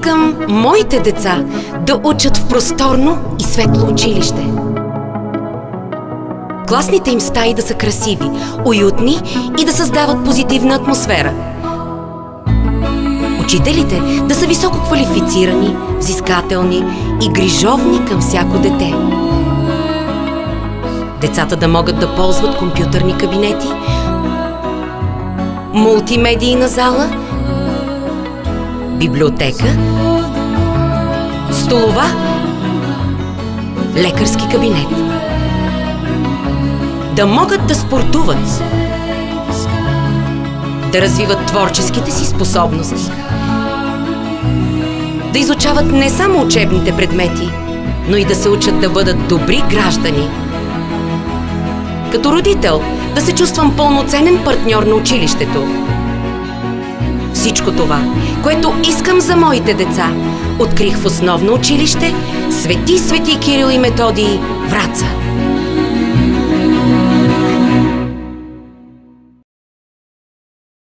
Искам моите деца да учат в просторно и светло училище. Класните им стаи да са красиви, уютни и да създават позитивна атмосфера. Учителите да са високо квалифицирани, взискателни и грижовни към всяко дете. Децата да могат да ползват компютърни кабинети, мултимедийна зала, библиотека, столова, лекарски кабинет. Да могат да спортуват, да развиват творческите си способности, да изучават не само учебните предмети, но и да се учат да бъдат добри граждани. Като родител да се чувствам пълноценен партньор на училището. Всичко това, което искам за моите деца, открих в основно училище Свети Кирил и Методий, Враца.